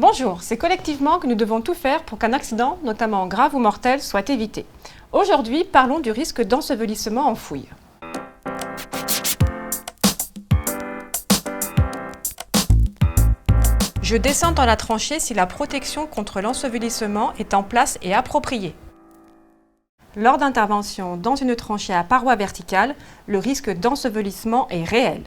Bonjour, c'est collectivement que nous devons tout faire pour qu'un accident, notamment grave ou mortel, soit évité. Aujourd'hui, parlons du risque d'ensevelissement en fouille. Je descends dans la tranchée si la protection contre l'ensevelissement est en place et appropriée. Lors d'intervention dans une tranchée à paroi verticale, le risque d'ensevelissement est réel.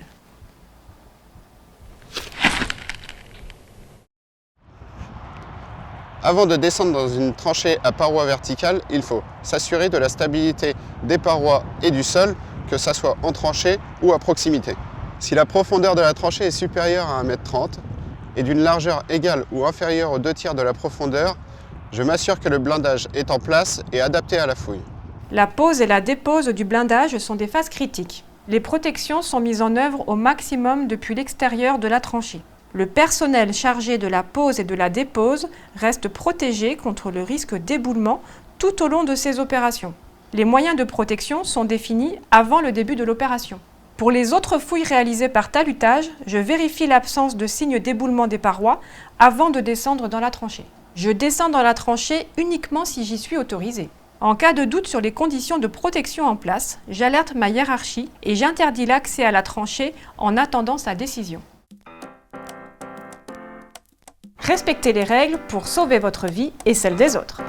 Avant de descendre dans une tranchée à paroi verticale, il faut s'assurer de la stabilité des parois et du sol, que ce soit en tranchée ou à proximité. Si la profondeur de la tranchée est supérieure à 1,30 m et d'une largeur égale ou inférieure aux 2/3 de la profondeur, je m'assure que le blindage est en place et adapté à la fouille. La pose et la dépose du blindage sont des phases critiques. Les protections sont mises en œuvre au maximum depuis l'extérieur de la tranchée. Le personnel chargé de la pose et de la dépose reste protégé contre le risque d'éboulement tout au long de ces opérations. Les moyens de protection sont définis avant le début de l'opération. Pour les autres fouilles réalisées par talutage, je vérifie l'absence de signes d'éboulement des parois avant de descendre dans la tranchée. Je descends dans la tranchée uniquement si j'y suis autorisé. En cas de doute sur les conditions de protection en place, j'alerte ma hiérarchie et j'interdis l'accès à la tranchée en attendant sa décision. Respectez les règles pour sauver votre vie et celle des autres.